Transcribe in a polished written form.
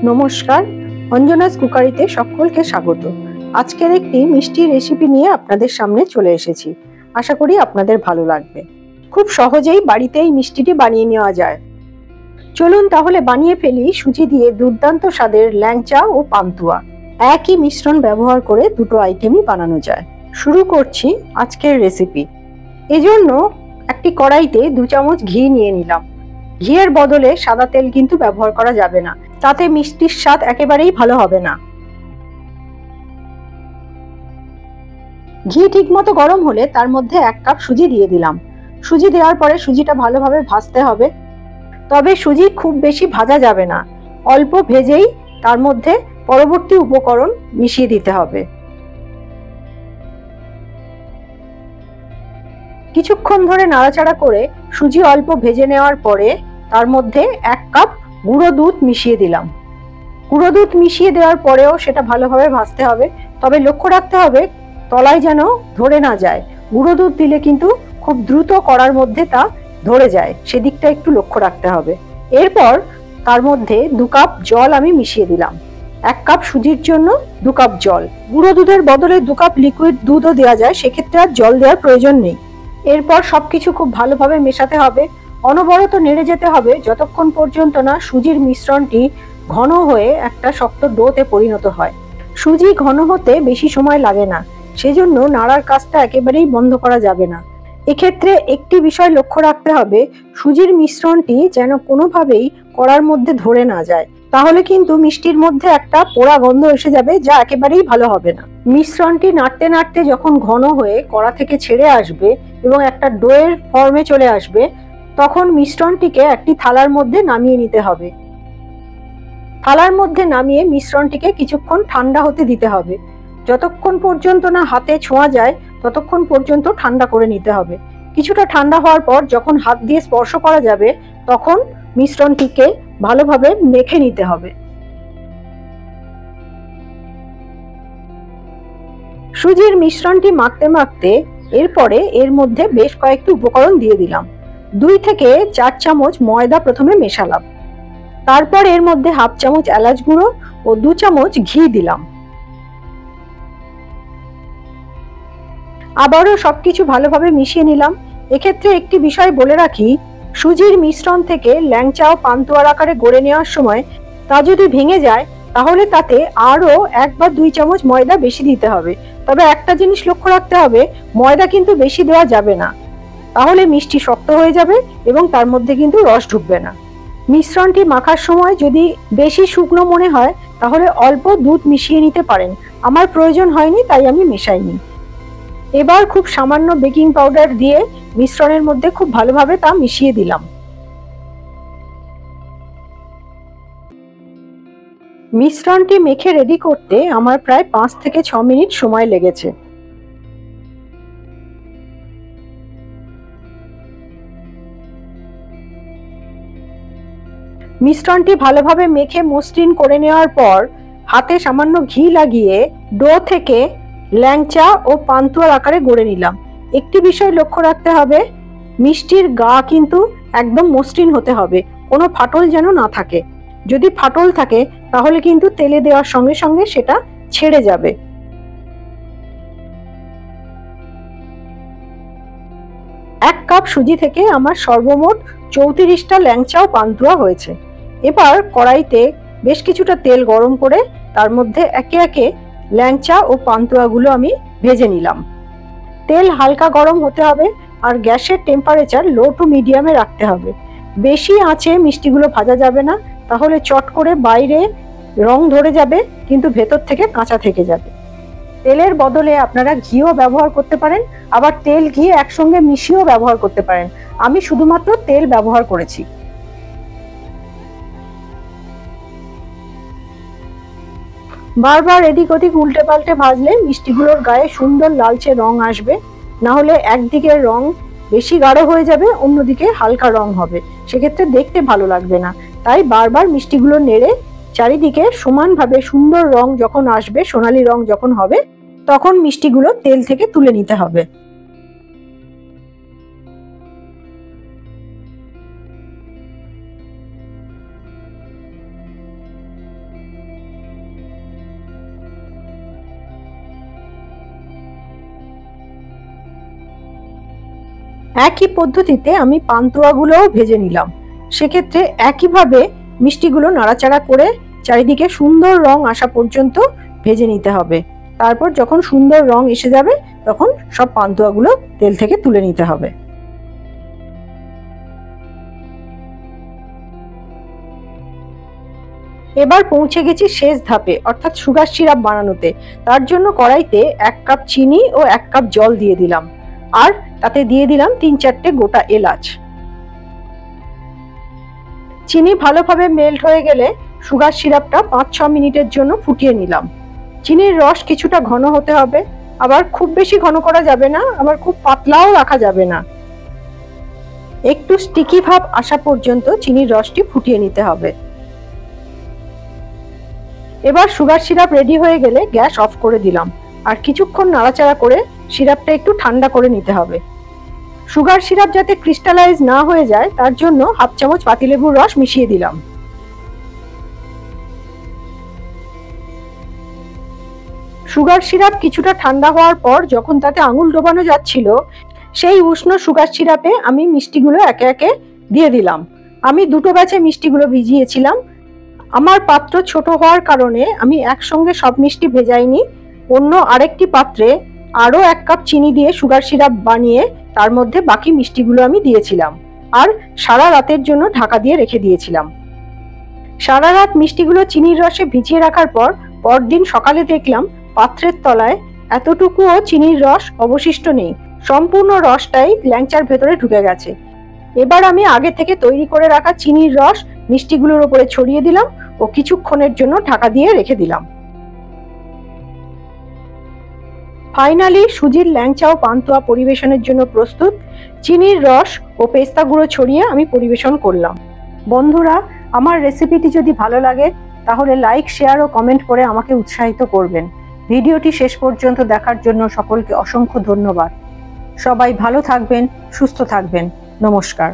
নমস্কার, অঞ্জনাস কুকারিতে সকলকে স্বাগত। আজকের একটি মিষ্টি রেসিপি নিয়ে আপনাদের সামনে চলে এসেছি। আশা করি আপনাদের ভালো লাগবে। খুব সহজেই বাড়িতে এই মিষ্টিটি বানিয়ে নেওয়া যায়। চলুন তাহলে বানিয়ে ফেলি সুজি দিয়ে দুর্দান্ত স্বাদের ল্যাংচা ও পান্তুয়া। একই মিশ্রণ ব্যবহার করে দুটো আইটেমই বানানো যায়। শুরু করছি আজকের রেসিপি। এজন্য একটি কড়াইতে 2 চামচ ঘি নিয়ে নিলাম। ঘিয়ের বদলে সাদা তেল কিন্তু ব্যবহার করা যাবে না, তাতে মিষ্টির স্বাদ একেবারেই ভালো হবে না। ঘি ঠিকমতো গরম হলে তার মধ্যে 1 কাপ সুজি দিয়ে দিলাম। সুজি দেওয়ার পরে সুজিটা ভালোভাবে ভাজতে হবে, তবে সুজি খুব বেশি ভাজা যাবে না, অল্প ভেজেই তার মধ্যে পরবর্তী উপকরণ মিশিয়ে দিতে হবে। কিছুক্ষণ ধরে নাড়াচাড়া করে সুজি অল্প ভেজে নেওয়ার পরে তার মধ্যে 1 কাপ গুঁড়ো দুধ মিশিয়ে দিলাম। গুঁড়ো দুধ মিশিয়ে দেওয়ার পরেও সেটা ভালোভাবে ভাজতে হবে, তবে লক্ষ্য রাখতে হবে তলায় যেন ধরে না যায়। গুঁড়ো দুধ দিলে কিন্তু খুব দ্রুত কড়ার মধ্যে তা ধরে যায়, সেদিকটা একটু লক্ষ্য রাখতে হবে। এরপর তার মধ্যে 2 কাপ জল আমি মিশিয়ে দিলাম। 1 কাপ সুজির জন্য 2 কাপ জল। গুঁড়ো দুধের বদলে 2 কাপ লিকুইড দুধও দেওয়া যায়, সেক্ষেত্রে আর জল দেওয়ার প্রয়োজন নেই। এরপর সবকিছু খুব ভালোভাবে মেশাতে হবে, অনবরত নেড়ে যেতে হবে যতক্ষণ পর্যন্ত না সুজির মিশ্রণটি ঘন হয়ে একটা শক্ত ডোতে পরিণত হয়। সুজি ঘন হতে বেশি সময় লাগে না, সেজন্য নাড়ার কাজটা একেবারেই বন্ধ করা যাবে না। এক্ষেত্রে একটি বিষয় লক্ষ্য রাখতে হবে, সুজির মিশ্রণটি যেন কোনোভাবেই কড়ার মধ্যে ধরে না যায়, তাহলে কিন্তু মিষ্টির মধ্যে একটা পোড়া গন্ধ এসে যাবে, যা একেবারেই ভালো হবে না। মিশ্রণটি নাড়তে নাড়তে যখন ঘন হয়ে কড়া থেকে ছেড়ে আসবে এবং একটা ডোয়ের ফর্মে চলে আসবে, তখন মিশ্রণটিকে একটি থালার মধ্যে নামিয়ে নিতে হবে। থালার মধ্যে নামিয়ে মিশ্রণটিকে কিছুক্ষণ ঠান্ডা হতে দিতে হবে। যতক্ষণ পর্যন্ত না হাতে ছোঁয়া যায় ততক্ষণ পর্যন্ত ঠান্ডা করে নিতে হবে। কিছুটা ঠান্ডা হওয়ার পর যখন হাত দিয়ে স্পর্শ করা যাবে তখন মিশ্রণটিকে ভালোভাবে মেখে নিতে হবে। সুজির মিশ্রণটি মাখতে মাখতে এরপরে এর মধ্যে বেশ কয়েকটি উপকরণ দিয়ে দিলাম। 2 থেকে 4 চামচ ময়দা প্রথমে মেশালাম, তারপর এর মধ্যে 1/2 চামচ এলাচ গুঁড়ো ও 2 চামচ ঘি দিলাম। আবারও সবকিছু ভালোভাবে মিশিয়ে নিলাম। এক্ষেত্রে একটি বিষয় বলে রাখি, সুজির মিশ্রণ থেকে ল্যাংচা ও পান্তুয়ার আকারে গড়ে নেওয়ার সময় তা যদি ভেঙে যায় তাহলে তাতে আরও 1 বা 2 চামচ ময়দা বেশি দিতে হবে। তবে একটা জিনিস লক্ষ্য রাখতে হবে, ময়দা কিন্তু বেশি দেওয়া যাবে না, তাহলে মিষ্টি শক্ত হয়ে যাবে এবং তার মধ্যে কিন্তু রস ঢুকবে না। মিশ্রণটি মাখার সময় যদি বেশি শুকনো মনে হয় তাহলে অল্প দুধ মিশিয়ে নিতে পারেন। আমার প্রয়োজন হয়নি তাই আমি মেশাইনি। এবার খুব সামান্য বেকিং পাউডার দিয়ে মিশ্রণের মধ্যে খুব ভালোভাবে তা মিশিয়ে দিলাম। মিশ্রণটি মেখে রেডি করতে আমার প্রায় 5 থেকে 6 মিনিট সময় লেগেছে। মিশ্রণটি ভালোভাবে মেখে মসৃণ করে নেওয়ার পর হাতে সামান্য ঘি লাগিয়ে ডো থেকে ল্যাংচা ও পান্তুয়ার আকারে গড়ে নিলাম। একটি বিষয় লক্ষ্য রাখতে হবে, মিষ্টির গা কিন্তু একদম মসৃণ হতে হবে, কোনো ফাটল যেন না থাকে। যদি ফাটল থাকে তাহলে কিন্তু তেলে দেওয়ার সঙ্গে সঙ্গে সেটা ছেড়ে যাবে। 1 কাপ সুজি থেকে আমার সর্বমোট 34টা ল্যাংচা ও পান্তুয়া হয়েছে। এবার কড়াইতে বেশ কিছুটা তেল গরম করে তার মধ্যে একে একে ল্যাংচা ও পান্তুয়াগুলো আমি ভেজে নিলাম। তেল হালকা গরম হতে হবে আর গ্যাসের টেম্পারেচার লো টু মিডিয়ামে রাখতে হবে। বেশি আঁচে মিষ্টিগুলো ভাজা যাবে না, তাহলে চট করে বাইরে রং ধরে যাবে কিন্তু ভেতর থেকে কাঁচা থেকে যাবে। তেলের বদলে আপনারা ঘিও ব্যবহার করতে পারেন, আবার তেল ঘি একসঙ্গে মিশিয়েও ব্যবহার করতে পারেন। আমি শুধুমাত্র তেল ব্যবহার করেছি। বারবার এদিক ওদিক উল্টে পাল্টে ভাজলে মিষ্টিগুলোর গায়ে সুন্দর লালচে রং আসবে, না হলে একদিকে রং বেশি গাঢ় হয়ে যাবে, অন্যদিকে হালকা রং হবে, সেক্ষেত্রে দেখতে ভালো লাগবে না। তাই বারবার মিষ্টিগুলো নেড়ে চারিদিকে সমানভাবে সুন্দর রং যখন আসবে, সোনালী রং যখন হবে, তখন মিষ্টিগুলো তেল থেকে তুলে নিতে হবে। একই পদ্ধতিতে আমি পান্তুয়াগুলোও ভেজে নিলাম। সেক্ষেত্রে একইভাবে মিষ্টিগুলো নাড়াচাড়া করে চারিদিকে সুন্দর রং আসা পর্যন্ত ভেজে নিতে হবে। তারপর যখন সুন্দর রং এসে যাবে তখন সব পান্তুয়াগুলো তেল থেকে তুলে নিতে হবে। এবার পৌঁছে গেছি শেষ ধাপে, অর্থাৎ সুগার সিরাপ বানানোতে। তার জন্য কড়াইতে 1 কাপ চিনি ও 1 কাপ জল দিয়ে দিলাম, আর তাতে দিয়ে দিলাম 3-4টে গোটা এলাচ। চিনি ভালোভাবে মেল্ট হয়ে গেলে সুগার সিরাপটা 5-6 মিনিটের জন্য ফুটিয়ে নিলাম। চিনির রস কিছুটা ঘন হতে হবে, আবার খুব বেশি ঘন করা যাবে না, আবার খুব পাতলাও রাখা যাবে না। একটু স্টিকি ভাব আসা পর্যন্ত চিনির রসটি ফুটিয়ে নিতে হবে। এবার সুগার সিরাপ রেডি হয়ে গেলে গ্যাস অফ করে দিলাম, আর কিছুক্ষণ নাড়াচাড়া করে সিরাপটা একটু ঠান্ডা করে নিতে হবে। সুগার সিরাপ যাতে ক্রিস্টালাইজ না হয়ে যায় তার জন্য 1/2 চামচ পাতিলেবুর রস মিশিয়ে দিলাম। সুগার সিরাপ কিছুটা ঠান্ডা হওয়ার পর যখন তাতে আঙুল ডোবানো যাচ্ছিল, সেই উষ্ণ সুগার সিরাপে আমি মিষ্টিগুলো একে একে দিয়ে দিলাম। আমি 2টো ব্যাচে মিষ্টিগুলো ভিজিয়েছিলাম। আমার পাত্র ছোট হওয়ার কারণে আমি একসঙ্গে সব মিষ্টি ভেজাইনি। অন্য আরেকটি পাত্রে আরও 1 কাপ চিনি দিয়ে সুগার সিরাপ বানিয়ে তার মধ্যে বাকি মিষ্টিগুলো আমি দিয়েছিলাম, আর সারা রাতের জন্য ঢাকা দিয়ে রেখে দিয়েছিলাম। সারা রাত মিষ্টিগুলো চিনির রসে ভিজিয়ে রাখার পর পরদিন সকালে দেখলাম পাত্রের তলায় এতটুকুও চিনির রস অবশিষ্ট নেই, সম্পূর্ণ রসটাই ল্যাংচার ভেতরে ঢুকে গেছে। এবার আমি আগে থেকে তৈরি করে রাখা চিনির রস মিষ্টিগুলোর উপরে ছড়িয়ে দিলাম ও কিছুক্ষণের জন্য ঢাকা দিয়ে রেখে দিলাম। ফাইনালি সুজির ল্যাংচা ও পান্তুয়া পরিবেশনের জন্য প্রস্তুত। চিনির রস ও পেস্তা গুঁড়ো ছড়িয়ে আমি পরিবেশন করলাম। বন্ধুরা, আমার রেসিপিটি যদি ভালো লাগে তাহলে লাইক, শেয়ার ও কমেন্ট করে আমাকে উৎসাহিত করবেন। ভিডিওটি শেষ পর্যন্ত দেখার জন্য সকলকে অসংখ্য ধন্যবাদ। সবাই ভালো থাকবেন, সুস্থ থাকবেন। নমস্কার।